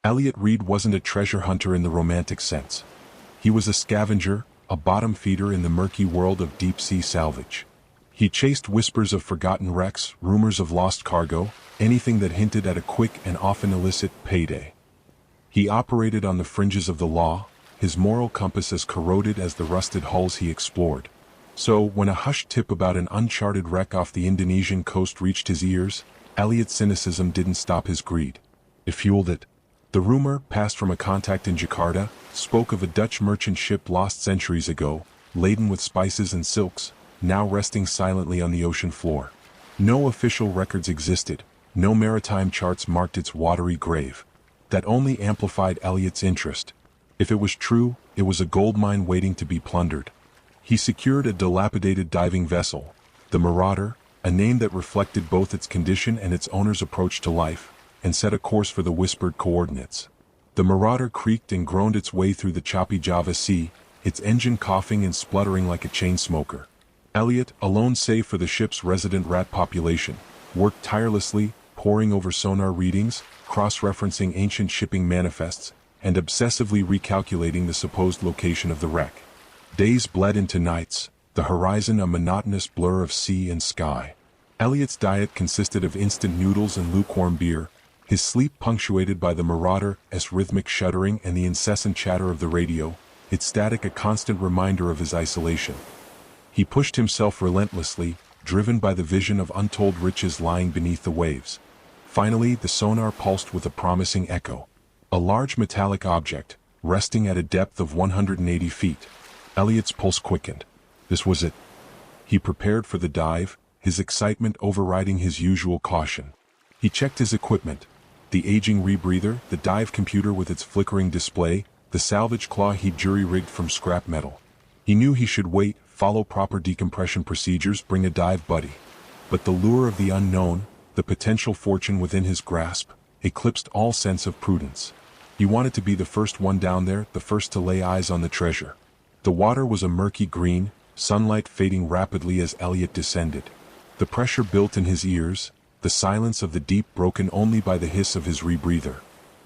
Elliot Reed wasn't a treasure hunter in the romantic sense. He was a scavenger, a bottom feeder in the murky world of deep-sea salvage. He chased whispers of forgotten wrecks, rumors of lost cargo, anything that hinted at a quick and often illicit payday. He operated on the fringes of the law, his moral compass as corroded as the rusted hulls he explored. So, when a hushed tip about an uncharted wreck off the Indonesian coast reached his ears, Elliot's cynicism didn't stop his greed. It fueled it. The rumor, passed from a contact in Jakarta, spoke of a Dutch merchant ship lost centuries ago, laden with spices and silks, now resting silently on the ocean floor. No official records existed, no maritime charts marked its watery grave. That only amplified Elliot's interest. If it was true, it was a goldmine waiting to be plundered. He secured a dilapidated diving vessel, the Marauder, a name that reflected both its condition and its owner's approach to life, and set a course for the whispered coordinates. The Marauder creaked and groaned its way through the choppy Java Sea, its engine coughing and spluttering like a chain smoker. Elliot, alone save for the ship's resident rat population, worked tirelessly, poring over sonar readings, cross-referencing ancient shipping manifests, and obsessively recalculating the supposed location of the wreck. Days bled into nights, the horizon a monotonous blur of sea and sky. Elliot's diet consisted of instant noodles and lukewarm beer, his sleep punctuated by the Marauder's rhythmic shuddering and the incessant chatter of the radio, its static a constant reminder of his isolation. He pushed himself relentlessly, driven by the vision of untold riches lying beneath the waves. Finally, the sonar pulsed with a promising echo. A large metallic object, resting at a depth of 180 feet. Elliot's pulse quickened. This was it. He prepared for the dive, his excitement overriding his usual caution. He checked his equipment. The aging rebreather, the dive computer with its flickering display, the salvage claw he'd jury-rigged from scrap metal. He knew he should wait, follow proper decompression procedures, bring a dive buddy. But the lure of the unknown, the potential fortune within his grasp, eclipsed all sense of prudence. He wanted to be the first one down there, the first to lay eyes on the treasure. The water was a murky green, sunlight fading rapidly as Elliot descended. The pressure built in his ears, the silence of the deep broken only by the hiss of his rebreather.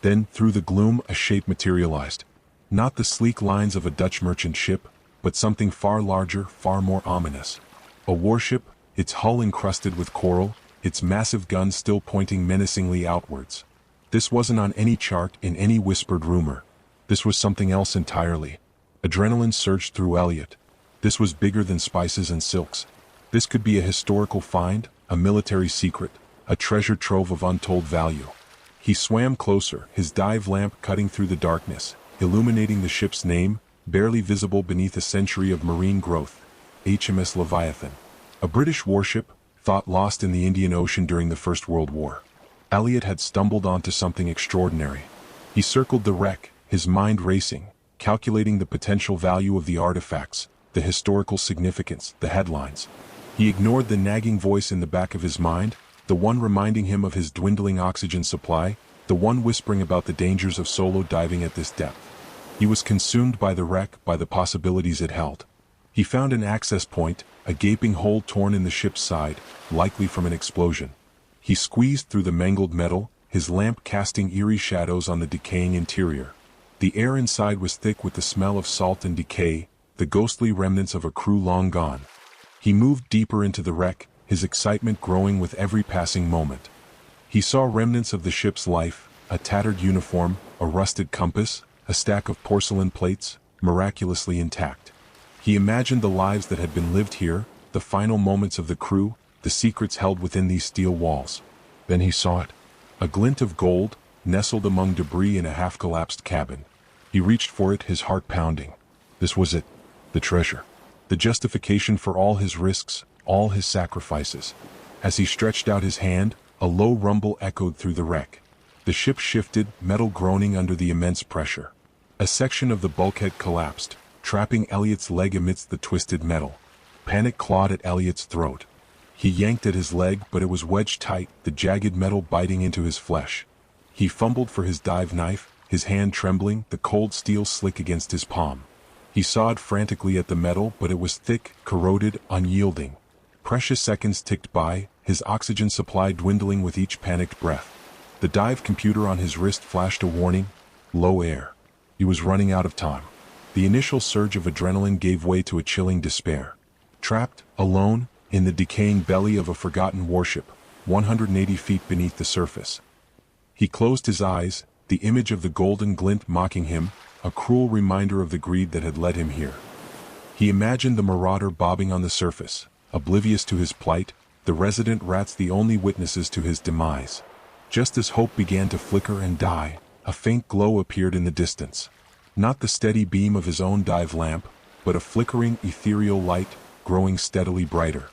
Then, through the gloom, a shape materialized. Not the sleek lines of a Dutch merchant ship, but something far larger, far more ominous. A warship, its hull encrusted with coral, its massive guns still pointing menacingly outwards. This wasn't on any chart, in any whispered rumor. This was something else entirely. Adrenaline surged through Elliot. This was bigger than spices and silks. This could be a historical find, a military secret, a treasure trove of untold value. He swam closer, his dive lamp cutting through the darkness, illuminating the ship's name, barely visible beneath a century of marine growth. HMS Leviathan. A British warship, thought lost in the Indian Ocean during the First World War. Elliot had stumbled onto something extraordinary. He circled the wreck, his mind racing, calculating the potential value of the artifacts, the historical significance, the headlines. He ignored the nagging voice in the back of his mind, the one reminding him of his dwindling oxygen supply, the one whispering about the dangers of solo diving at this depth. He was consumed by the wreck, by the possibilities it held. He found an access point, a gaping hole torn in the ship's side, likely from an explosion. He squeezed through the mangled metal, his lamp casting eerie shadows on the decaying interior. The air inside was thick with the smell of salt and decay, the ghostly remnants of a crew long gone. He moved deeper into the wreck, his excitement growing with every passing moment. He saw remnants of the ship's life, a tattered uniform, a rusted compass, a stack of porcelain plates, miraculously intact. He imagined the lives that had been lived here, the final moments of the crew, the secrets held within these steel walls. Then he saw it. A glint of gold, nestled among debris in a half-collapsed cabin. He reached for it, his heart pounding. This was it. The treasure. The justification for all his risks, all his sacrifices. As he stretched out his hand, a low rumble echoed through the wreck. The ship shifted, metal groaning under the immense pressure. A section of the bulkhead collapsed, trapping Elliot's leg amidst the twisted metal. Panic clawed at Elliot's throat. He yanked at his leg, but it was wedged tight, the jagged metal biting into his flesh. He fumbled for his dive knife, his hand trembling, the cold steel slick against his palm. He sawed frantically at the metal, but it was thick, corroded, unyielding. Precious seconds ticked by, his oxygen supply dwindling with each panicked breath. The dive computer on his wrist flashed a warning: low air. He was running out of time. The initial surge of adrenaline gave way to a chilling despair. Trapped, alone, in the decaying belly of a forgotten warship, 180 feet beneath the surface. He closed his eyes, the image of the golden glint mocking him, a cruel reminder of the greed that had led him here. He imagined the marauder bobbing on the surface, oblivious to his plight, the resident rats the only witnesses to his demise. Just as hope began to flicker and die, a faint glow appeared in the distance. Not the steady beam of his own dive lamp, but a flickering, ethereal light, growing steadily brighter.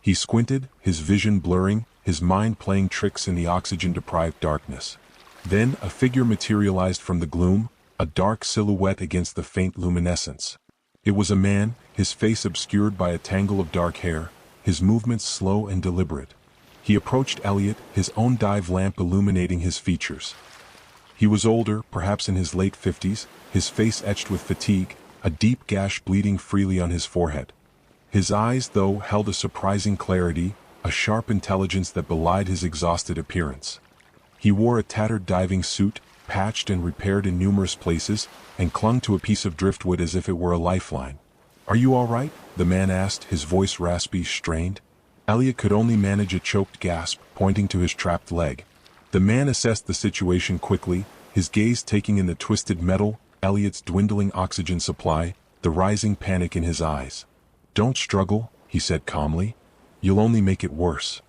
He squinted, his vision blurring, his mind playing tricks in the oxygen-deprived darkness. Then a figure materialized from the gloom, a dark silhouette against the faint luminescence. It was a man, his face obscured by a tangle of dark hair, his movements slow and deliberate. He approached Elliot, his own dive lamp illuminating his features. He was older, perhaps in his late 50s, his face etched with fatigue, a deep gash bleeding freely on his forehead. His eyes, though, held a surprising clarity, a sharp intelligence that belied his exhausted appearance. He wore a tattered diving suit, patched and repaired in numerous places, and clung to a piece of driftwood as if it were a lifeline. "Are you all right?" the man asked, his voice raspy, strained. Elliot could only manage a choked gasp, pointing to his trapped leg. The man assessed the situation quickly, his gaze taking in the twisted metal, Elliot's dwindling oxygen supply, the rising panic in his eyes. "Don't struggle," he said calmly. "You'll only make it worse."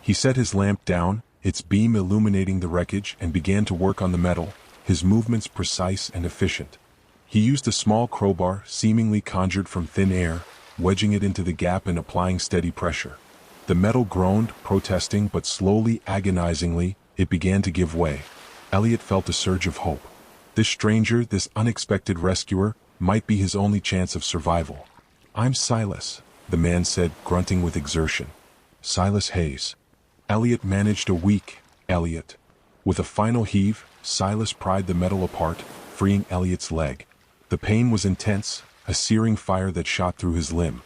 He set his lamp down, its beam illuminating the wreckage, and began to work on the metal, his movements precise and efficient. He used a small crowbar, seemingly conjured from thin air, wedging it into the gap and applying steady pressure. The metal groaned, protesting, but slowly, agonizingly, it began to give way. Elliot felt a surge of hope. This stranger, this unexpected rescuer, might be his only chance of survival. "I'm Silas," the man said, grunting with exertion. "Silas Hayes." Elliot managed a weak, Elliot. With a final heave, Silas pried the metal apart, freeing Elliot's leg. The pain was intense, a searing fire that shot through his limb.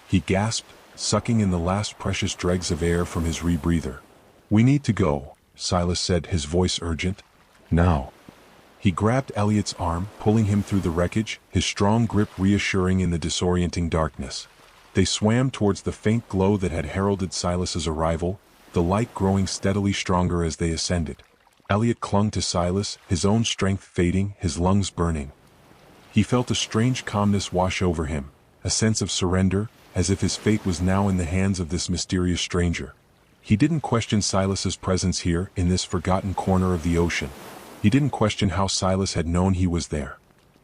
He gasped, sucking in the last precious dregs of air from his rebreather. "We need to go," Silas said, his voice urgent. "Now." He grabbed Elliot's arm, pulling him through the wreckage, his strong grip reassuring in the disorienting darkness. They swam towards the faint glow that had heralded Silas's arrival, the light growing steadily stronger as they ascended. Elliot clung to Silas, his own strength fading, his lungs burning. He felt a strange calmness wash over him, a sense of surrender, as if his fate was now in the hands of this mysterious stranger. He didn't question Silas's presence here, in this forgotten corner of the ocean. He didn't question how Silas had known he was there.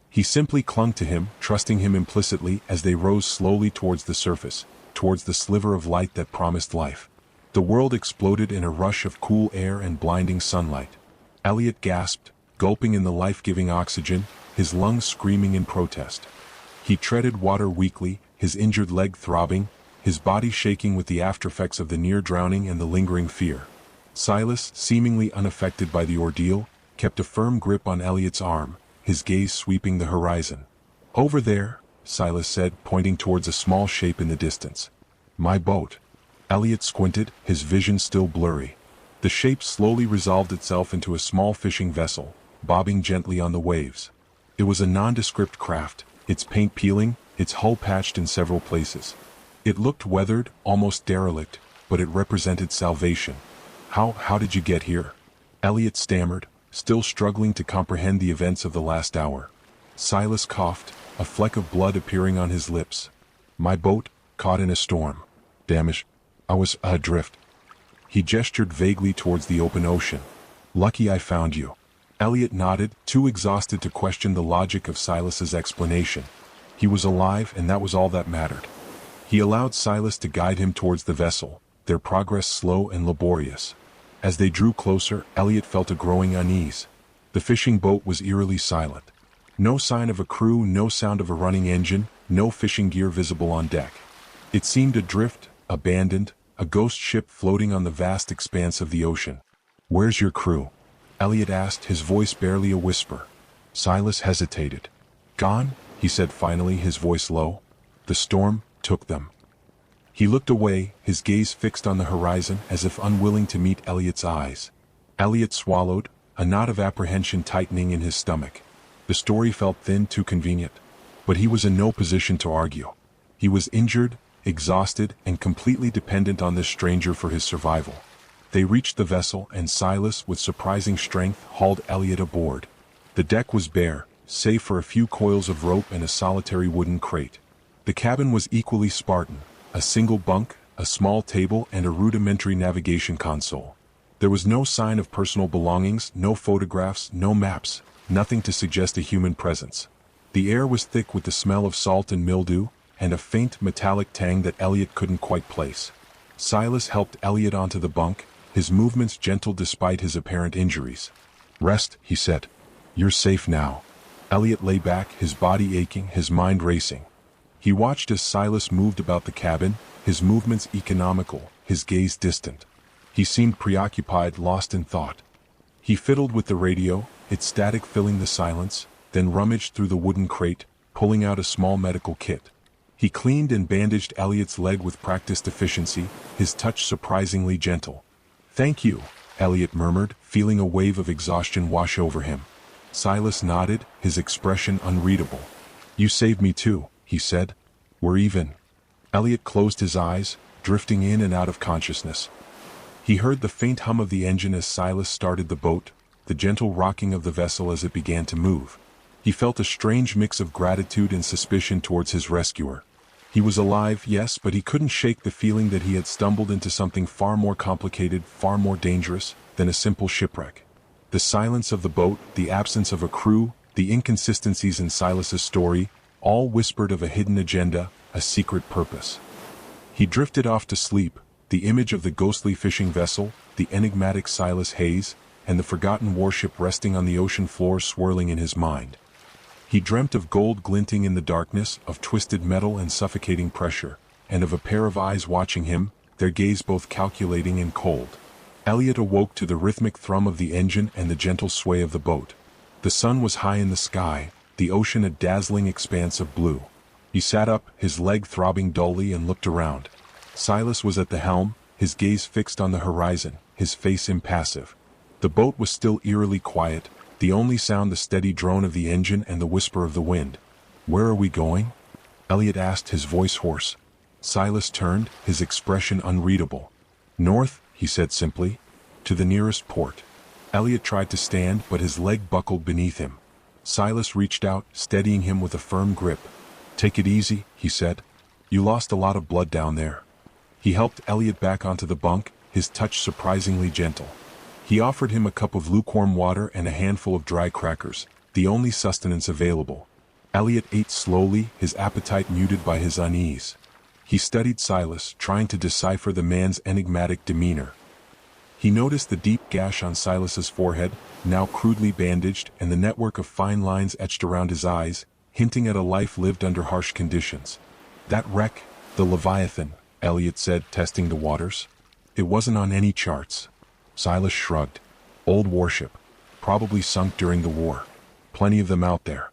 He simply clung to him, trusting him implicitly as they rose slowly towards the surface, towards the sliver of light that promised life. The world exploded in a rush of cool air and blinding sunlight. Elliot gasped, gulping in the life-giving oxygen, his lungs screaming in protest. He treaded water weakly, his injured leg throbbing, his body shaking with the aftereffects of the near drowning and the lingering fear. Silas, seemingly unaffected by the ordeal, kept a firm grip on Elliot's arm, his gaze sweeping the horizon. "Over there," Silas said, pointing towards a small shape in the distance. "My boat." Elliot squinted, his vision still blurry. The shape slowly resolved itself into a small fishing vessel, bobbing gently on the waves. It was a nondescript craft, its paint peeling, its hull patched in several places. It looked weathered, almost derelict, but it represented salvation. How did you get here?" Elliot stammered, still struggling to comprehend the events of the last hour. Silas coughed, a fleck of blood appearing on his lips. "My boat, caught in a storm. Damage. I was adrift." He gestured vaguely towards the open ocean. "Lucky I found you." Elliot nodded, too exhausted to question the logic of Silas's explanation. He was alive, and that was all that mattered. He allowed Silas to guide him towards the vessel, their progress slow and laborious. As they drew closer, Elliot felt a growing unease. The fishing boat was eerily silent. No sign of a crew, no sound of a running engine, no fishing gear visible on deck. It seemed adrift, abandoned, a ghost ship floating on the vast expanse of the ocean. "Where's your crew?" Elliot asked, his voice barely a whisper. Silas hesitated. "Gone," he said finally, his voice low. "The storm took them." He looked away, his gaze fixed on the horizon as if unwilling to meet Elliot's eyes. Elliot swallowed, a knot of apprehension tightening in his stomach. The story felt thin, too convenient. But he was in no position to argue. He was injured, exhausted, and completely dependent on this stranger for his survival. They reached the vessel, and Silas, with surprising strength, hauled Elliot aboard. The deck was bare, save for a few coils of rope and a solitary wooden crate. The cabin was equally Spartan: a single bunk, a small table, and a rudimentary navigation console. There was no sign of personal belongings, no photographs, no maps, nothing to suggest a human presence. The air was thick with the smell of salt and mildew, and a faint metallic tang that Elliot couldn't quite place. Silas helped Elliot onto the bunk, his movements gentle despite his apparent injuries. "Rest," he said. "You're safe now." Elliot lay back, his body aching, his mind racing. He watched as Silas moved about the cabin, his movements economical, his gaze distant. He seemed preoccupied, lost in thought. He fiddled with the radio, its static filling the silence, then rummaged through the wooden crate, pulling out a small medical kit. He cleaned and bandaged Elliot's leg with practiced efficiency, his touch surprisingly gentle. "Thank you," Elliot murmured, feeling a wave of exhaustion wash over him. Silas nodded, his expression unreadable. "You saved me too," he said. "We're even." Elliot closed his eyes, drifting in and out of consciousness. He heard the faint hum of the engine as Silas started the boat, the gentle rocking of the vessel as it began to move. He felt a strange mix of gratitude and suspicion towards his rescuer. He was alive, yes, but he couldn't shake the feeling that he had stumbled into something far more complicated, far more dangerous, than a simple shipwreck. The silence of the boat, the absence of a crew, the inconsistencies in Silas's story, all whispered of a hidden agenda, a secret purpose. He drifted off to sleep, the image of the ghostly fishing vessel, the enigmatic Silas Hayes, and the forgotten warship resting on the ocean floor swirling in his mind. He dreamt of gold glinting in the darkness, of twisted metal and suffocating pressure, and of a pair of eyes watching him, their gaze both calculating and cold. Elliot awoke to the rhythmic thrum of the engine and the gentle sway of the boat. The sun was high in the sky, the ocean a dazzling expanse of blue. He sat up, his leg throbbing dully, and looked around. Silas was at the helm, his gaze fixed on the horizon, his face impassive. The boat was still eerily quiet, the only sound the steady drone of the engine and the whisper of the wind. "Where are we going?" Elliot asked, his voice hoarse. Silas turned, his expression unreadable. "North," he said simply. "To the nearest port." Elliot tried to stand, but his leg buckled beneath him. Silas reached out, steadying him with a firm grip. "Take it easy," he said. "You lost a lot of blood down there." He helped Elliot back onto the bunk, his touch surprisingly gentle. He offered him a cup of lukewarm water and a handful of dry crackers, the only sustenance available. Elliot ate slowly, his appetite muted by his unease. He studied Silas, trying to decipher the man's enigmatic demeanor. He noticed the deep gash on Silas's forehead, now crudely bandaged, and the network of fine lines etched around his eyes, hinting at a life lived under harsh conditions. "That wreck, the Leviathan," Elliot said, testing the waters. "It wasn't on any charts." Silas shrugged. "Old warship. Probably sunk during the war. Plenty of them out there."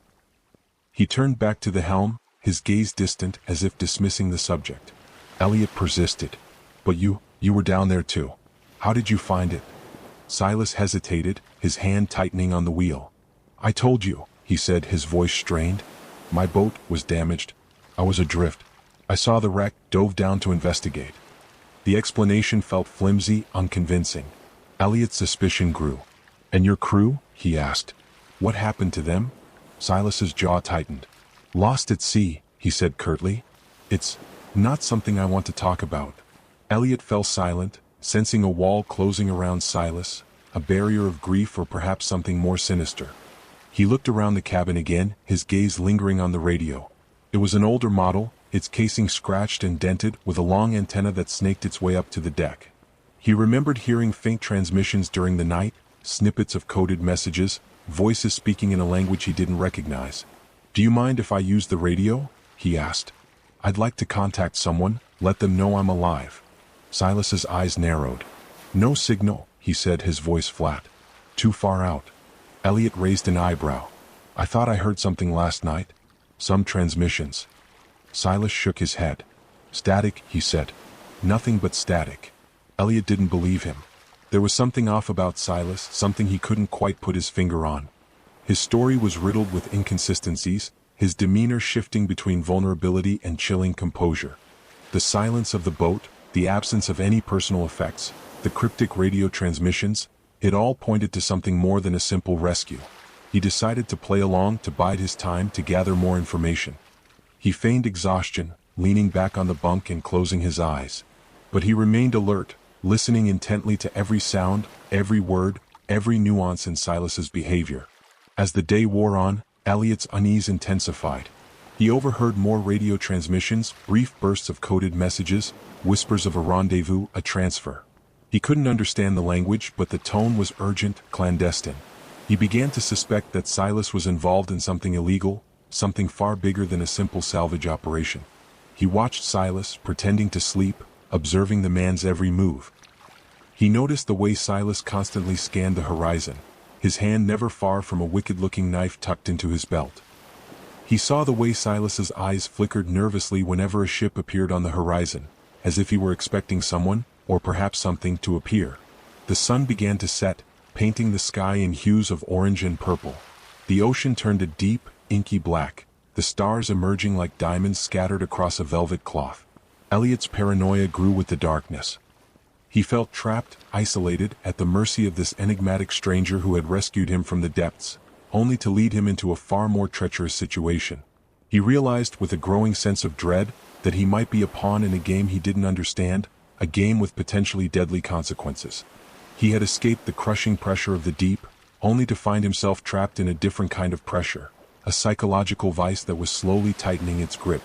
He turned back to the helm, his gaze distant, as if dismissing the subject. Elliot persisted. "But you were down there too. How did you find it?" Silas hesitated, his hand tightening on the wheel. "I told you," he said, his voice strained. "My boat was damaged. I was adrift. I saw the wreck, dove down to investigate." The explanation felt flimsy, unconvincing. Elliot's suspicion grew. "And your crew?" he asked. "What happened to them?" Silas's jaw tightened. "Lost at sea," he said curtly. "It's not something I want to talk about." Elliot fell silent, sensing a wall closing around Silas, a barrier of grief or perhaps something more sinister. He looked around the cabin again, his gaze lingering on the radio. It was an older model, its casing scratched and dented, with a long antenna that snaked its way up to the deck. He remembered hearing faint transmissions during the night, snippets of coded messages, voices speaking in a language he didn't recognize. "Do you mind if I use the radio?" he asked. "I'd like to contact someone, let them know I'm alive." Silas's eyes narrowed. "No signal," he said, his voice flat. "Too far out." Elliot raised an eyebrow. "I thought I heard something last night. Some transmissions." Silas shook his head. "Static," he said. "Nothing but static." Elliot didn't believe him. There was something off about Silas, something he couldn't quite put his finger on. His story was riddled with inconsistencies, his demeanor shifting between vulnerability and chilling composure. The silence of the boat, the absence of any personal effects, the cryptic radio transmissions, it all pointed to something more than a simple rescue. He decided to play along, to bide his time, to gather more information. He feigned exhaustion, leaning back on the bunk and closing his eyes. But he remained alert, listening intently to every sound, every word, every nuance in Silas's behavior. As the day wore on, Elliot's unease intensified. He overheard more radio transmissions, brief bursts of coded messages, whispers of a rendezvous, a transfer. He couldn't understand the language, but the tone was urgent, clandestine. He began to suspect that Silas was involved in something illegal, something far bigger than a simple salvage operation. He watched Silas, pretending to sleep, observing the man's every move. He noticed the way Silas constantly scanned the horizon, his hand never far from a wicked-looking knife tucked into his belt. He saw the way Silas's eyes flickered nervously whenever a ship appeared on the horizon, as if he were expecting someone, or perhaps something, to appear. The sun began to set, painting the sky in hues of orange and purple. The ocean turned a deep, inky black, the stars emerging like diamonds scattered across a velvet cloth. Elliot's paranoia grew with the darkness. He felt trapped, isolated, at the mercy of this enigmatic stranger who had rescued him from the depths, only to lead him into a far more treacherous situation. He realized with a growing sense of dread that he might be a pawn in a game he didn't understand, a game with potentially deadly consequences. He had escaped the crushing pressure of the deep, only to find himself trapped in a different kind of pressure, a psychological vice that was slowly tightening its grip.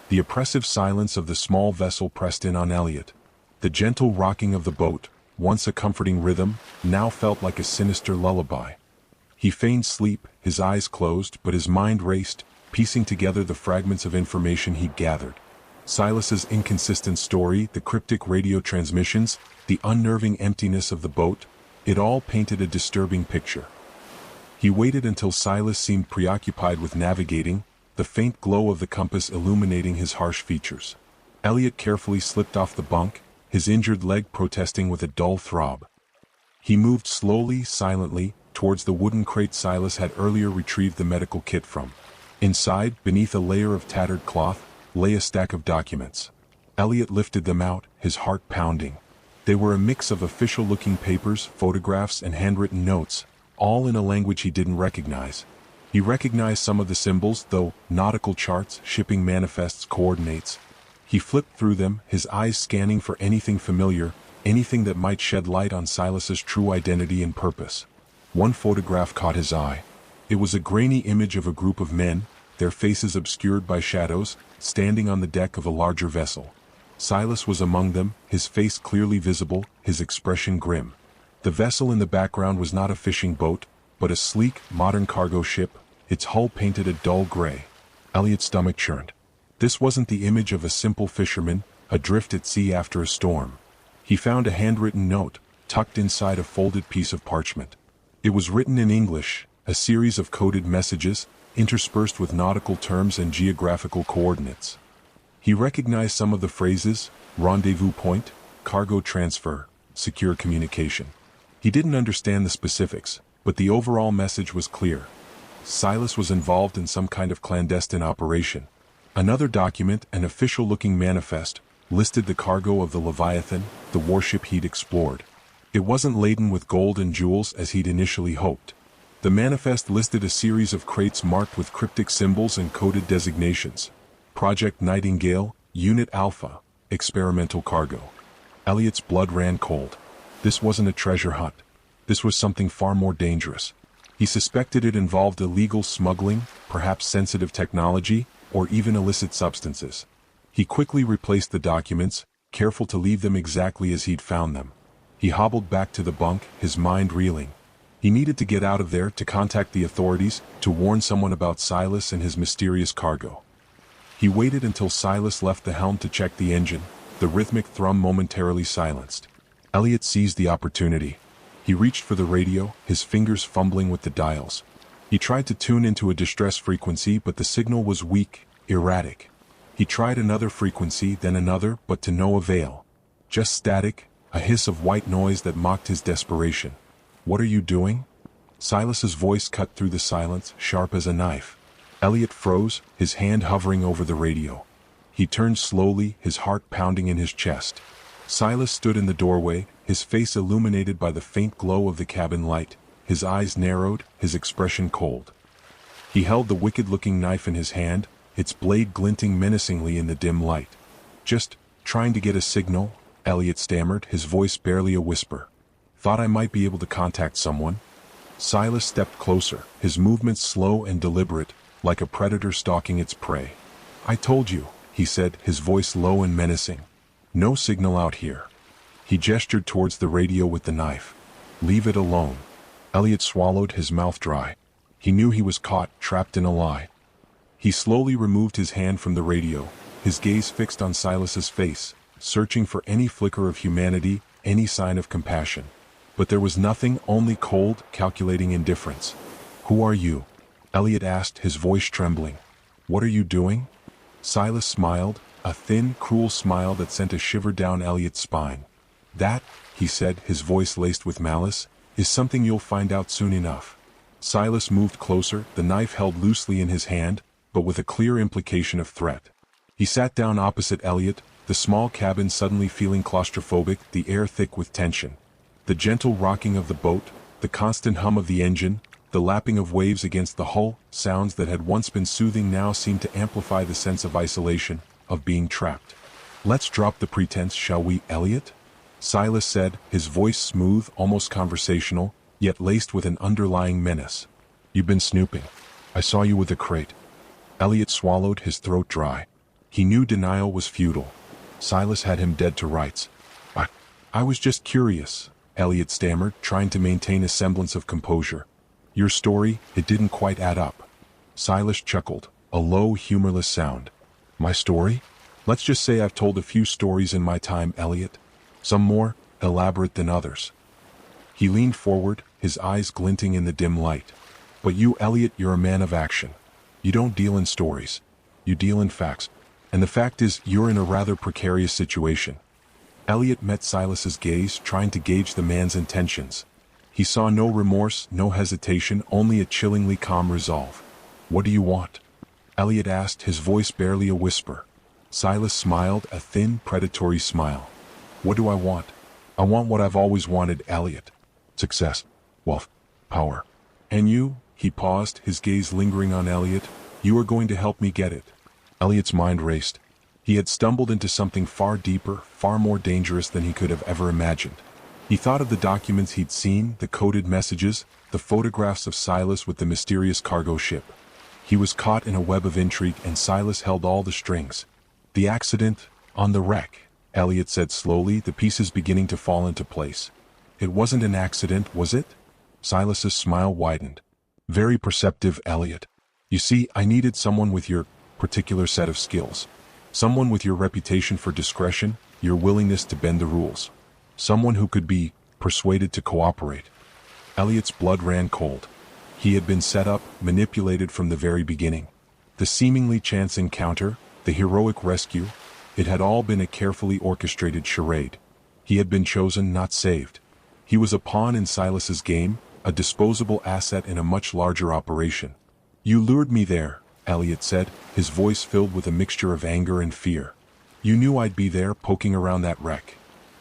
The oppressive silence of the small vessel pressed in on Elliot. The gentle rocking of the boat, once a comforting rhythm, now felt like a sinister lullaby. He feigned sleep, his eyes closed, but his mind raced, piecing together the fragments of information he'd gathered. Silas's inconsistent story, the cryptic radio transmissions, the unnerving emptiness of the boat, it all painted a disturbing picture. He waited until Silas seemed preoccupied with navigating, the faint glow of the compass illuminating his harsh features. Elliot carefully slipped off the bunk, his injured leg protesting with a dull throb. He moved slowly, silently, towards the wooden crate Silas had earlier retrieved the medical kit from. Inside, beneath a layer of tattered cloth, lay a stack of documents. Elliot lifted them out, his heart pounding. They were a mix of official-looking papers, photographs, and handwritten notes, all in a language he didn't recognize. He recognized some of the symbols, though: nautical charts, shipping manifests, coordinates. He flipped through them, his eyes scanning for anything familiar, anything that might shed light on Silas's true identity and purpose. One photograph caught his eye. It was a grainy image of a group of men, their faces obscured by shadows, standing on the deck of a larger vessel. Silas was among them, his face clearly visible, his expression grim. The vessel in the background was not a fishing boat, but a sleek, modern cargo ship, its hull painted a dull gray. Elliot's stomach churned. This wasn't the image of a simple fisherman, adrift at sea after a storm. He found a handwritten note, tucked inside a folded piece of parchment. It was written in English, a series of coded messages, interspersed with nautical terms and geographical coordinates. He recognized some of the phrases: rendezvous point, cargo transfer, secure communication. He didn't understand the specifics, but the overall message was clear. Silas was involved in some kind of clandestine operation. Another document, an official-looking manifest, listed the cargo of the Leviathan, the warship he'd explored. It wasn't laden with gold and jewels as he'd initially hoped. The manifest listed a series of crates marked with cryptic symbols and coded designations. Project Nightingale, Unit Alpha, experimental cargo. Elliot's blood ran cold. This wasn't a treasure hunt. This was something far more dangerous. He suspected it involved illegal smuggling, perhaps sensitive technology, or even illicit substances. He quickly replaced the documents, careful to leave them exactly as he'd found them. He hobbled back to the bunk, his mind reeling. He needed to get out of there, to contact the authorities, to warn someone about Silas and his mysterious cargo. He waited until Silas left the helm to check the engine, the rhythmic thrum momentarily silenced. Elliot seized the opportunity. He reached for the radio, his fingers fumbling with the dials. He tried to tune into a distress frequency, but the signal was weak, erratic. He tried another frequency, then another, but to no avail. Just static, a hiss of white noise that mocked his desperation. "What are you doing?" Silas's voice cut through the silence, sharp as a knife. Elliot froze, his hand hovering over the radio. He turned slowly, his heart pounding in his chest. Silas stood in the doorway, his face illuminated by the faint glow of the cabin light, his eyes narrowed, his expression cold. He held the wicked-looking knife in his hand, its blade glinting menacingly in the dim light. "Just trying to get a signal," Elliot stammered, his voice barely a whisper. "Thought I might be able to contact someone." Silas stepped closer, his movements slow and deliberate, like a predator stalking its prey. "I told you," he said, his voice low and menacing. "No signal out here." He gestured towards the radio with the knife. "Leave it alone." Elliot swallowed, his mouth dry. He knew he was caught, trapped in a lie. He slowly removed his hand from the radio, his gaze fixed on Silas's face, searching for any flicker of humanity, any sign of compassion. But there was nothing, only cold, calculating indifference. "Who are you?" Elliot asked, his voice trembling. "What are you doing?" Silas smiled, a thin, cruel smile that sent a shiver down Elliot's spine. "That," he said, his voice laced with malice, "is something you'll find out soon enough." Silas moved closer, the knife held loosely in his hand, but with a clear implication of threat. He sat down opposite Elliot, the small cabin suddenly feeling claustrophobic, the air thick with tension. The gentle rocking of the boat, the constant hum of the engine, the lapping of waves against the hull, sounds that had once been soothing now seemed to amplify the sense of isolation, of being trapped. "Let's drop the pretense, shall we, Elliot?" Silas said, his voice smooth, almost conversational, yet laced with an underlying menace. "You've been snooping. I saw you with a crate." Elliot swallowed, his throat dry. He knew denial was futile. Silas had him dead to rights. I was just curious," Elliot stammered, trying to maintain a semblance of composure. "Your story, it didn't quite add up." Silas chuckled, a low, humorless sound. "My story? Let's just say I've told a few stories in my time, Elliot. Some more elaborate than others." He leaned forward, his eyes glinting in the dim light. "But you, Elliot, you're a man of action. You don't deal in stories. You deal in facts. And the fact is, you're in a rather precarious situation." Elliot met Silas's gaze, trying to gauge the man's intentions. He saw no remorse, no hesitation, only a chillingly calm resolve. "What do you want?" Elliot asked, his voice barely a whisper. Silas smiled, a thin, predatory smile. "What do I want? I want what I've always wanted, Elliot. Success, wealth, power. And you?" He paused, his gaze lingering on Elliot. "You are going to help me get it." Elliot's mind raced. He had stumbled into something far deeper, far more dangerous than he could have ever imagined. He thought of the documents he'd seen, the coded messages, the photographs of Silas with the mysterious cargo ship. He was caught in a web of intrigue, and Silas held all the strings. "The accident, on the wreck," Elliot said slowly, the pieces beginning to fall into place. "It wasn't an accident, was it?" Silas's smile widened. "Very perceptive, Elliot. You see, I needed someone with your particular set of skills. Someone with your reputation for discretion, your willingness to bend the rules. Someone who could be persuaded to cooperate." Elliot's blood ran cold. He had been set up, manipulated from the very beginning. The seemingly chance encounter, the heroic rescue, it had all been a carefully orchestrated charade. He had been chosen, not saved. He was a pawn in Silas's game, a disposable asset in a much larger operation. "You lured me there," Elliot said, his voice filled with a mixture of anger and fear. "You knew I'd be there, poking around that wreck."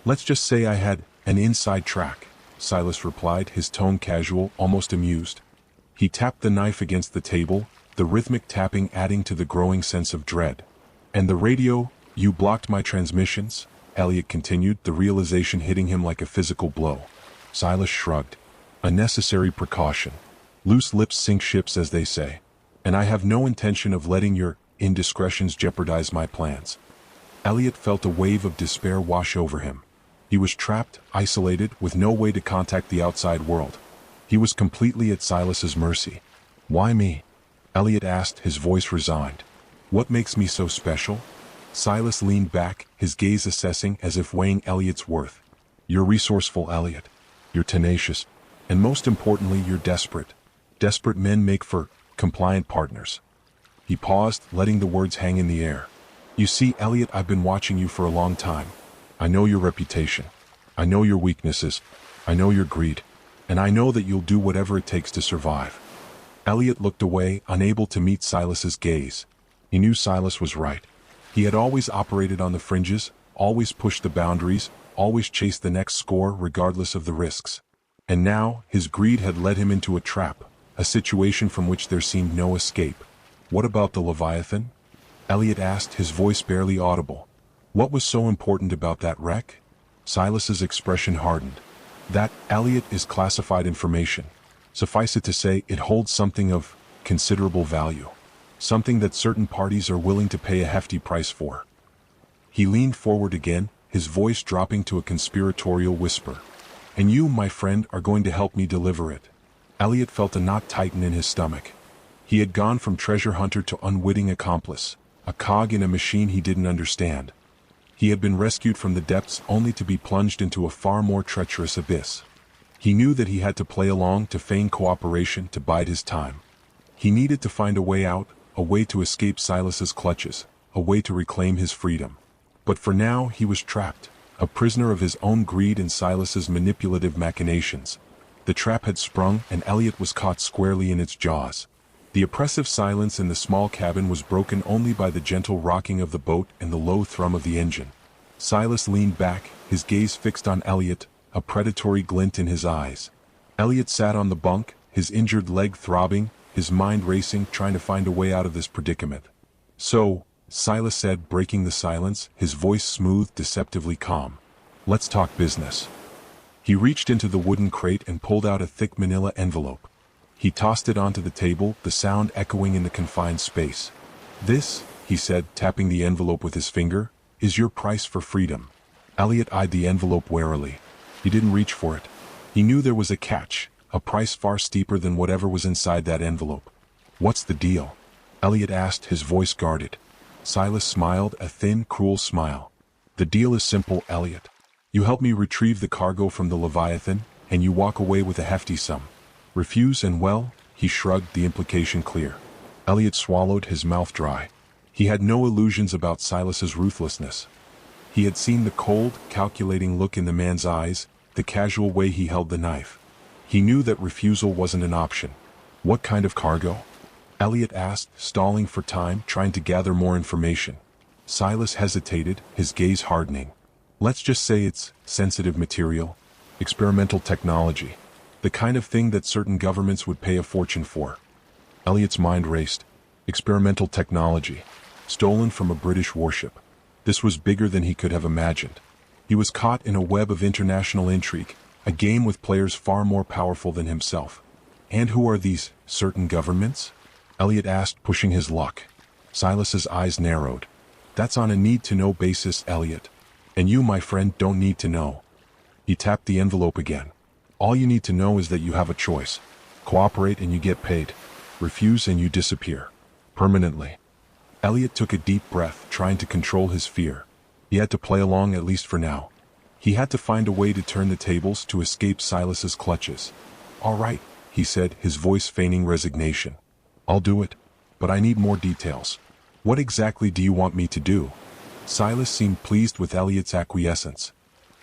"Let's just say I had an inside track," Silas replied, his tone casual, almost amused. He tapped the knife against the table, the rhythmic tapping adding to the growing sense of dread. "And the radio, you blocked my transmissions," Elliot continued, the realization hitting him like a physical blow. Silas shrugged. "A necessary precaution. Loose lips sink ships, as they say. And I have no intention of letting your indiscretions jeopardize my plans." Elliot felt a wave of despair wash over him. He was trapped, isolated, with no way to contact the outside world. He was completely at Silas's mercy. "Why me?" Elliot asked, his voice resigned. "What makes me so special?" Silas leaned back, his gaze assessing as if weighing Elliot's worth. "You're resourceful, Elliot. You're tenacious. And most importantly, you're desperate. Desperate men make for compliant partners." He paused, letting the words hang in the air. "You see, Elliot, I've been watching you for a long time. I know your reputation. I know your weaknesses. I know your greed. And I know that you'll do whatever it takes to survive. Elliot looked away, unable to meet Silas's gaze. He knew Silas was right. He had always operated on the fringes, always pushed the boundaries, always chased the next score regardless of the risks. And now, his greed had led him into a trap, a situation from which there seemed no escape. What about the Leviathan? Elliot asked, his voice barely audible. What was so important about that wreck? Silas's expression hardened. That, Elliot, is classified information. Suffice it to say, it holds something of considerable value. Something that certain parties are willing to pay a hefty price for. He leaned forward again, his voice dropping to a conspiratorial whisper. And you, my friend, are going to help me deliver it. Elliot felt a knot tighten in his stomach. He had gone from treasure hunter to unwitting accomplice, a cog in a machine he didn't understand. He had been rescued from the depths only to be plunged into a far more treacherous abyss. He knew that he had to play along, to feign cooperation, to bide his time. He needed to find a way out, a way to escape Silas's clutches, a way to reclaim his freedom. But for now he was trapped, a prisoner of his own greed and Silas's manipulative machinations. The trap had sprung, and Elliot was caught squarely in its jaws. The oppressive silence in the small cabin was broken only by the gentle rocking of the boat and the low thrum of the engine. Silas leaned back, his gaze fixed on Elliot, a predatory glint in his eyes. Elliot sat on the bunk, his injured leg throbbing, his mind racing, trying to find a way out of this predicament. So, Silas said, breaking the silence, his voice smooth, deceptively calm. Let's talk business. He reached into the wooden crate and pulled out a thick manila envelope. He tossed it onto the table, the sound echoing in the confined space. This, he said, tapping the envelope with his finger, is your price for freedom. Elliot eyed the envelope warily. He didn't reach for it. He knew there was a catch, a price far steeper than whatever was inside that envelope. What's the deal? Elliot asked, his voice guarded. Silas smiled, a thin, cruel smile. The deal is simple, Elliot. You help me retrieve the cargo from the Leviathan, and you walk away with a hefty sum. Refuse and well, he shrugged, the implication clear. Elliot swallowed, his mouth dry. He had no illusions about Silas's ruthlessness. He had seen the cold, calculating look in the man's eyes, the casual way he held the knife. He knew that refusal wasn't an option. What kind of cargo? Elliot asked, stalling for time, trying to gather more information. Silas hesitated, his gaze hardening. Let's just say it's sensitive material, experimental technology. The kind of thing that certain governments would pay a fortune for. Elliot's mind raced. Experimental technology. Stolen from a British warship. This was bigger than he could have imagined. He was caught in a web of international intrigue, a game with players far more powerful than himself. And who are these certain governments? Elliot asked, pushing his luck. Silas's eyes narrowed. That's on a need-to-know basis, Elliot. And you, my friend, don't need to know. He tapped the envelope again. All you need to know is that you have a choice. Cooperate and you get paid. Refuse and you disappear. Permanently. Elliot took a deep breath, trying to control his fear. He had to play along, at least for now. He had to find a way to turn the tables, to escape Silas's clutches. All right, he said, his voice feigning resignation. I'll do it. But I need more details. What exactly do you want me to do? Silas seemed pleased with Elliot's acquiescence.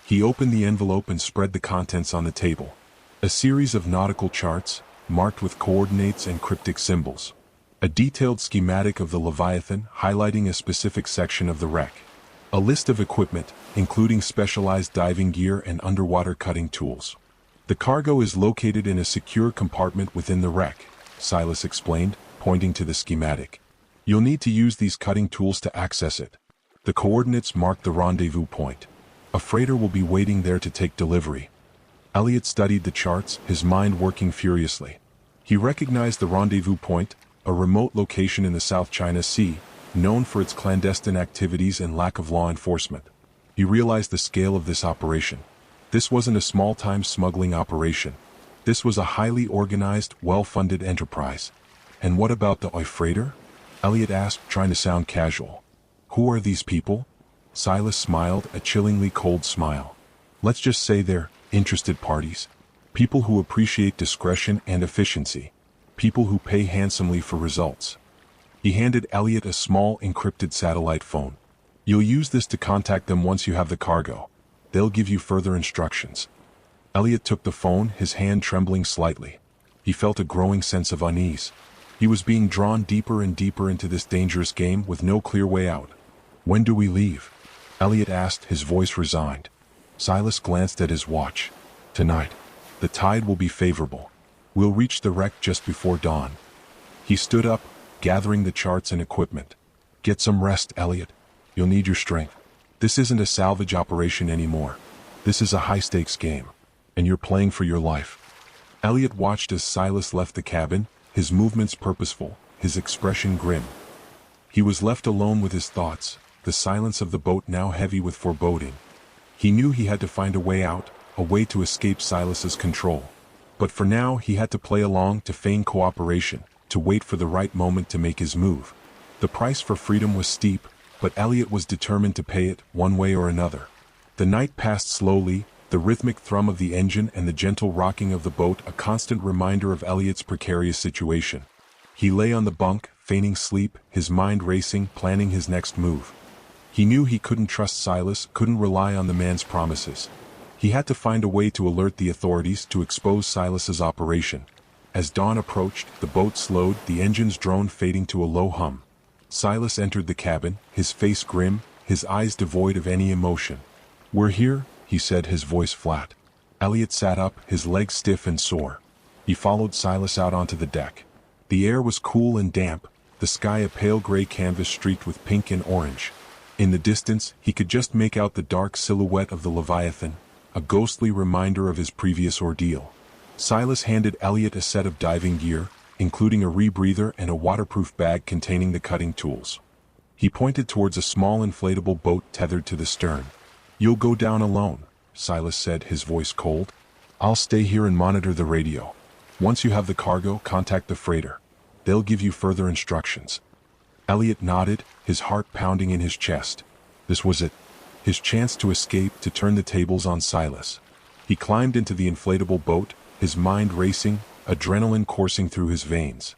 He opened the envelope and spread the contents on the table. A series of nautical charts, marked with coordinates and cryptic symbols. A detailed schematic of the Leviathan, highlighting a specific section of the wreck. A list of equipment, including specialized diving gear and underwater cutting tools. The cargo is located in a secure compartment within the wreck, Silas explained, pointing to the schematic. You'll need to use these cutting tools to access it. The coordinates mark the rendezvous point. A freighter will be waiting there to take delivery. Elliot studied the charts, his mind working furiously. He recognized the rendezvous point, a remote location in the South China Sea, known for its clandestine activities and lack of law enforcement. He realized the scale of this operation. This wasn't a small-time smuggling operation. This was a highly organized, well-funded enterprise. And what about the freighter? Elliot asked, trying to sound casual. Who are these people? Silas smiled, a chillingly cold smile. Let's just say they're interested parties. People who appreciate discretion and efficiency. People who pay handsomely for results. He handed Elliot a small encrypted satellite phone. You'll use this to contact them once you have the cargo. They'll give you further instructions. Elliot took the phone, his hand trembling slightly. He felt a growing sense of unease. He was being drawn deeper and deeper into this dangerous game with no clear way out. When do we leave? Elliot asked, his voice resigned. Silas glanced at his watch. Tonight. The tide will be favorable. We'll reach the wreck just before dawn. He stood up, gathering the charts and equipment. Get some rest, Elliot. You'll need your strength. This isn't a salvage operation anymore. This is a high-stakes game. And you're playing for your life. Elliot watched as Silas left the cabin, his movements purposeful, his expression grim. He was left alone with his thoughts, the silence of the boat now heavy with foreboding. He knew he had to find a way out, a way to escape Silas's control. But for now he had to play along, to feign cooperation, to wait for the right moment to make his move. The price for freedom was steep, but Elliot was determined to pay it, one way or another. The night passed slowly, the rhythmic thrum of the engine and the gentle rocking of the boat a constant reminder of Elliot's precarious situation. He lay on the bunk, feigning sleep, his mind racing, planning his next move. He knew he couldn't trust Silas, couldn't rely on the man's promises. He had to find a way to alert the authorities, to expose Silas's operation. As dawn approached, the boat slowed, the engine's drone fading to a low hum. Silas entered the cabin, his face grim, his eyes devoid of any emotion. "We're here," he said, his voice flat. Elliot sat up, his legs stiff and sore. He followed Silas out onto the deck. The air was cool and damp, the sky a pale gray canvas streaked with pink and orange. In the distance, he could just make out the dark silhouette of the Leviathan, a ghostly reminder of his previous ordeal. Silas handed Elliot a set of diving gear, including a rebreather and a waterproof bag containing the cutting tools. He pointed towards a small inflatable boat tethered to the stern. "You'll go down alone," Silas said, his voice cold. "I'll stay here and monitor the radio. Once you have the cargo, contact the freighter. They'll give you further instructions." Elliot nodded, his heart pounding in his chest. This was it. His chance to escape, to turn the tables on Silas. He climbed into the inflatable boat, his mind racing, adrenaline coursing through his veins.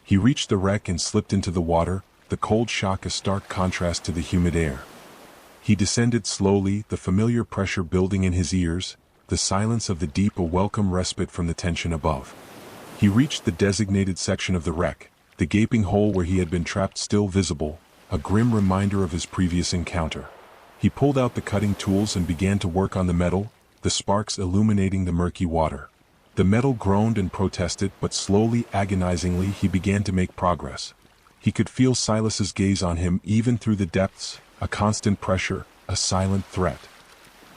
He reached the wreck and slipped into the water, the cold shock a stark contrast to the humid air. He descended slowly, the familiar pressure building in his ears, the silence of the deep a welcome respite from the tension above. He reached the designated section of the wreck, the gaping hole where he had been trapped still visible, a grim reminder of his previous encounter. He pulled out the cutting tools and began to work on the metal, the sparks illuminating the murky water. The metal groaned and protested, but slowly, agonizingly, he began to make progress. He could feel Silas's gaze on him even through the depths, a constant pressure, a silent threat.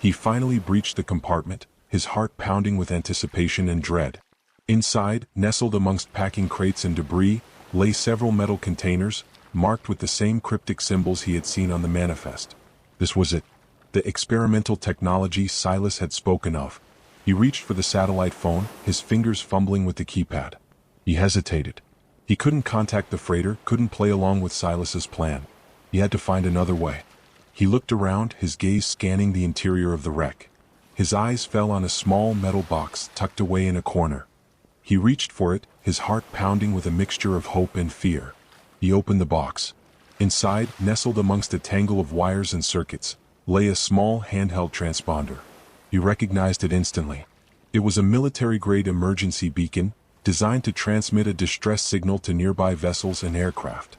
He finally breached the compartment, his heart pounding with anticipation and dread. Inside, nestled amongst packing crates and debris, lay several metal containers, marked with the same cryptic symbols he had seen on the manifest. This was it. The experimental technology Silas had spoken of. He reached for the satellite phone, his fingers fumbling with the keypad. He hesitated. He couldn't contact the freighter, couldn't play along with Silas's plan. He had to find another way. He looked around, his gaze scanning the interior of the wreck. His eyes fell on a small metal box tucked away in a corner. He reached for it, his heart pounding with a mixture of hope and fear. He opened the box. Inside, nestled amongst a tangle of wires and circuits, lay a small handheld transponder. He recognized it instantly. It was a military-grade emergency beacon, designed to transmit a distress signal to nearby vessels and aircraft.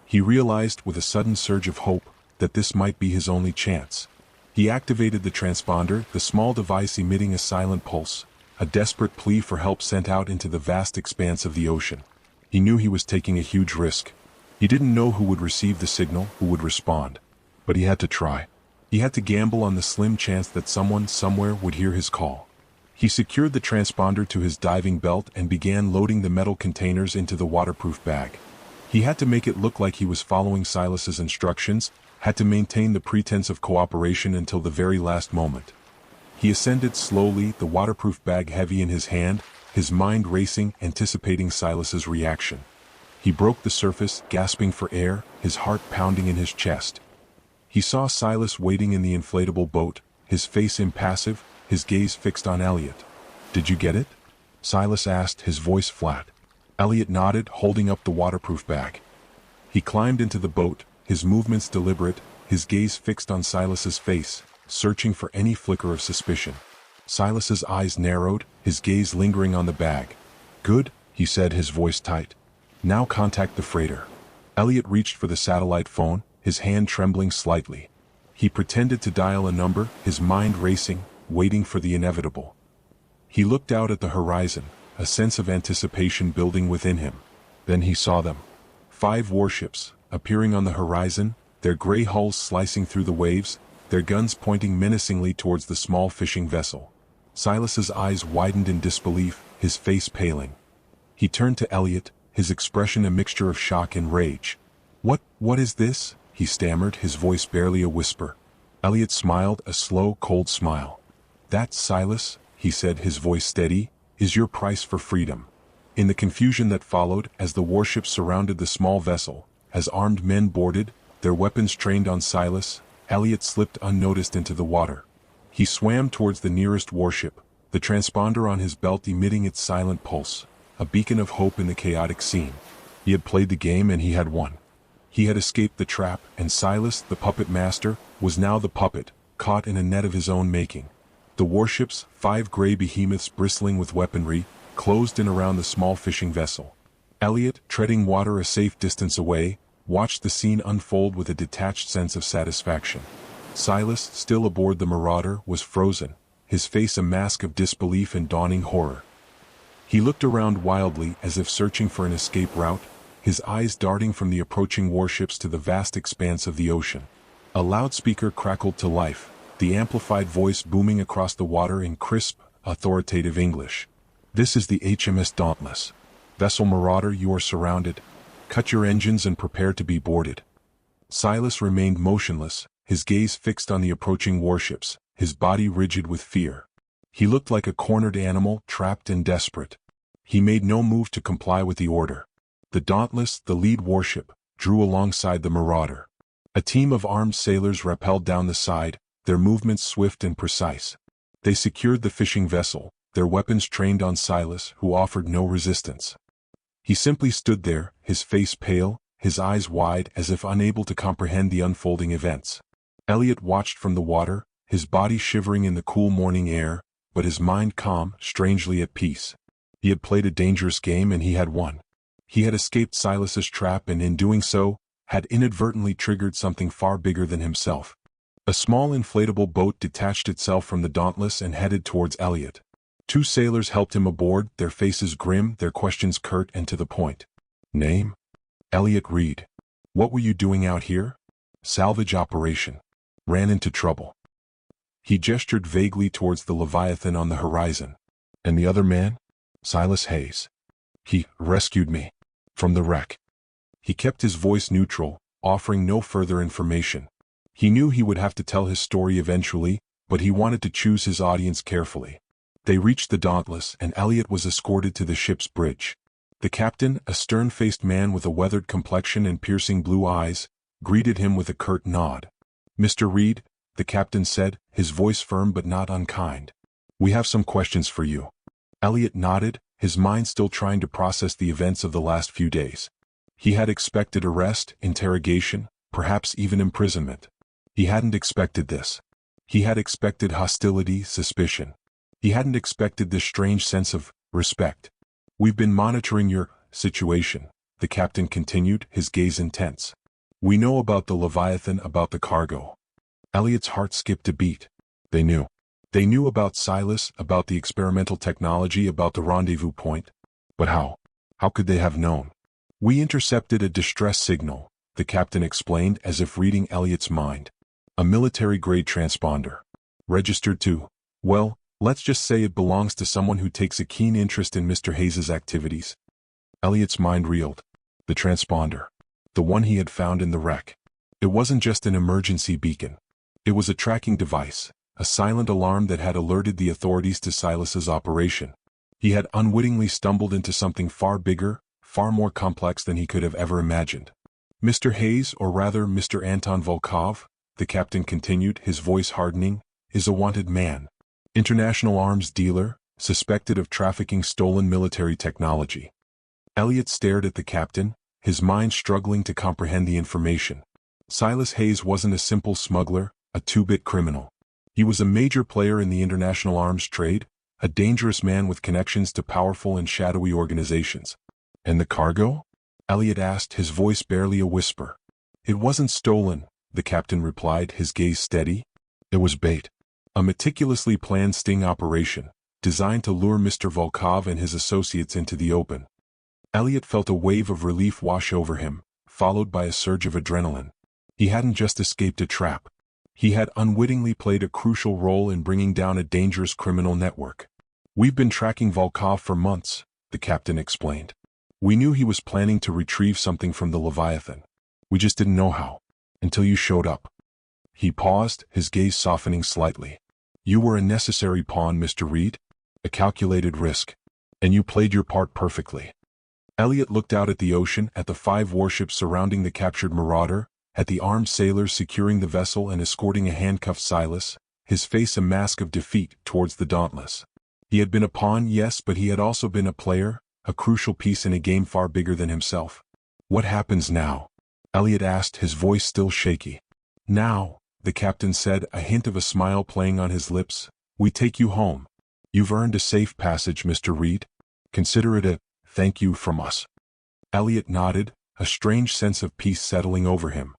He realized with a sudden surge of hope that this might be his only chance. He activated the transponder, the small device emitting a silent pulse, a desperate plea for help sent out into the vast expanse of the ocean. He knew he was taking a huge risk. He didn't know who would receive the signal, who would respond. But he had to try. He had to gamble on the slim chance that someone, somewhere, would hear his call. He secured the transponder to his diving belt and began loading the metal containers into the waterproof bag. He had to make it look like he was following Silas's instructions, had to maintain the pretense of cooperation until the very last moment. He ascended slowly, the waterproof bag heavy in his hand, his mind racing, anticipating Silas's reaction. He broke the surface, gasping for air, his heart pounding in his chest. He saw Silas waiting in the inflatable boat, his face impassive, his gaze fixed on Elliot. "Did you get it?" Silas asked, his voice flat. Elliot nodded, holding up the waterproof bag. He climbed into the boat, his movements deliberate, his gaze fixed on Silas's face, searching for any flicker of suspicion. Silas's eyes narrowed, his gaze lingering on the bag. "Good," he said, his voice tight. "Now contact the freighter." Elliot reached for the satellite phone, his hand trembling slightly. He pretended to dial a number, his mind racing, waiting for the inevitable. He looked out at the horizon, a sense of anticipation building within him. Then he saw them. 5 warships, appearing on the horizon, their gray hulls slicing through the waves, their guns pointing menacingly towards the small fishing vessel. Silas's eyes widened in disbelief, his face paling. He turned to Elliot, his expression a mixture of shock and rage. What is this?" he stammered, his voice barely a whisper. Elliot smiled, a slow, cold smile. "That, Silas," he said, his voice steady, "is your price for freedom." In the confusion that followed, as the warships surrounded the small vessel, as armed men boarded, their weapons trained on Silas, Elliot slipped unnoticed into the water. He swam towards the nearest warship, the transponder on his belt emitting its silent pulse, a beacon of hope in the chaotic scene. He had played the game and he had won. He had escaped the trap, and Silas, the puppet master, was now the puppet, caught in a net of his own making. The warships, 5 gray behemoths bristling with weaponry, closed in around the small fishing vessel. Elliot, treading water a safe distance away, watched the scene unfold with a detached sense of satisfaction. Silas, still aboard the Marauder, was frozen, his face a mask of disbelief and dawning horror. He looked around wildly as if searching for an escape route, his eyes darting from the approaching warships to the vast expanse of the ocean. A loudspeaker crackled to life, the amplified voice booming across the water in crisp, authoritative English. "This is the HMS Dauntless. Vessel Marauder, you are surrounded. Cut your engines and prepare to be boarded." Silas remained motionless, his gaze fixed on the approaching warships, his body rigid with fear. He looked like a cornered animal, trapped and desperate. He made no move to comply with the order. The Dauntless, the lead warship, drew alongside the Marauder. A team of armed sailors rappelled down the side, their movements swift and precise. They secured the fishing vessel, their weapons trained on Silas, who offered no resistance. He simply stood there, his face pale, his eyes wide as if unable to comprehend the unfolding events. Elliot watched from the water, his body shivering in the cool morning air, but his mind calm, strangely at peace. He had played a dangerous game and he had won. He had escaped Silas's trap and in doing so, had inadvertently triggered something far bigger than himself. A small inflatable boat detached itself from the Dauntless and headed towards Elliot. 2 sailors helped him aboard, their faces grim, their questions curt and to the point. "Name?" "Elliot Reed." "What were you doing out here?" "Salvage operation. Ran into trouble." He gestured vaguely towards the Leviathan on the horizon. "And the other man?" "Silas Hayes. He rescued me from the wreck." He kept his voice neutral, offering no further information. He knew he would have to tell his story eventually, but he wanted to choose his audience carefully. They reached the Dauntless, and Elliot was escorted to the ship's bridge. The captain, a stern-faced man with a weathered complexion and piercing blue eyes, greeted him with a curt nod. "Mr. Reed," the captain said, his voice firm but not unkind. "We have some questions for you." Elliot nodded, his mind still trying to process the events of the last few days. He had expected arrest, interrogation, perhaps even imprisonment. He hadn't expected this. He had expected hostility, suspicion. He hadn't expected this strange sense of respect. "We've been monitoring your situation," the captain continued, his gaze intense. "We know about the Leviathan, about the cargo." Elliot's heart skipped a beat. They knew. They knew about Silas, about the experimental technology, about the rendezvous point. But how? How could they have known? "We intercepted a distress signal," the captain explained as if reading Elliot's mind. "A military-grade transponder. Registered to, well, let's just say it belongs to someone who takes a keen interest in Mr. Hayes's activities." Elliot's mind reeled. The transponder. The one he had found in the wreck. It wasn't just an emergency beacon. It was a tracking device, a silent alarm that had alerted the authorities to Silas's operation. He had unwittingly stumbled into something far bigger, far more complex than he could have ever imagined. "Mr. Hayes, or rather Mr. Anton Volkov," the captain continued, his voice hardening, "is a wanted man. International arms dealer, suspected of trafficking stolen military technology." Elliot stared at the captain, his mind struggling to comprehend the information. Silas Hayes wasn't a simple smuggler, a two-bit criminal. He was a major player in the international arms trade, a dangerous man with connections to powerful and shadowy organizations. And the cargo? Elliot asked, his voice barely a whisper. It wasn't stolen, the captain replied, his gaze steady. It was bait. A meticulously planned sting operation, designed to lure Mr. Volkov and his associates into the open. Elliot felt a wave of relief wash over him, followed by a surge of adrenaline. He hadn't just escaped a trap. He had unwittingly played a crucial role in bringing down a dangerous criminal network. We've been tracking Volkov for months, the captain explained. We knew he was planning to retrieve something from the Leviathan. We just didn't know how. Until you showed up. He paused, his gaze softening slightly. You were a necessary pawn, Mr. Reed. A calculated risk. And you played your part perfectly. Elliot looked out at the ocean, at the 5 warships surrounding the captured marauder, at the armed sailors securing the vessel and escorting a handcuffed Silas, his face a mask of defeat towards the Dauntless. He had been a pawn, yes, but he had also been a player, a crucial piece in a game far bigger than himself. What happens now? Elliot asked, his voice still shaky. Now, the captain said, a hint of a smile playing on his lips, we take you home. You've earned a safe passage, Mr. Reed. Consider it a thank you from us. Elliot nodded, a strange sense of peace settling over him.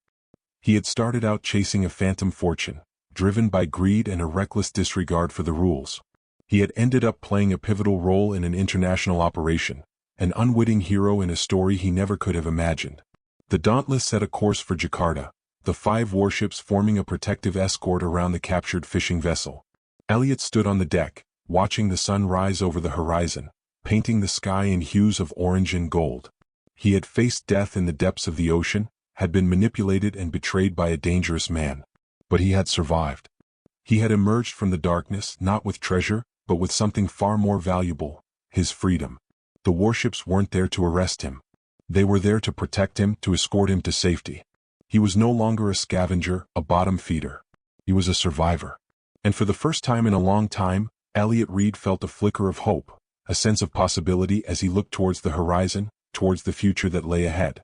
He had started out chasing a phantom fortune, driven by greed and a reckless disregard for the rules. He had ended up playing a pivotal role in an international operation, an unwitting hero in a story he never could have imagined. The Dauntless set a course for Jakarta, the 5 warships forming a protective escort around the captured fishing vessel. Elliot stood on the deck, watching the sun rise over the horizon, painting the sky in hues of orange and gold. He had faced death in the depths of the ocean, had been manipulated and betrayed by a dangerous man. But he had survived. He had emerged from the darkness, not with treasure, but with something far more valuable, his freedom. The warships weren't there to arrest him. They were there to protect him, to escort him to safety. He was no longer a scavenger, a bottom feeder. He was a survivor. And for the first time in a long time, Elliot Reed felt a flicker of hope, a sense of possibility as he looked towards the horizon, towards the future that lay ahead.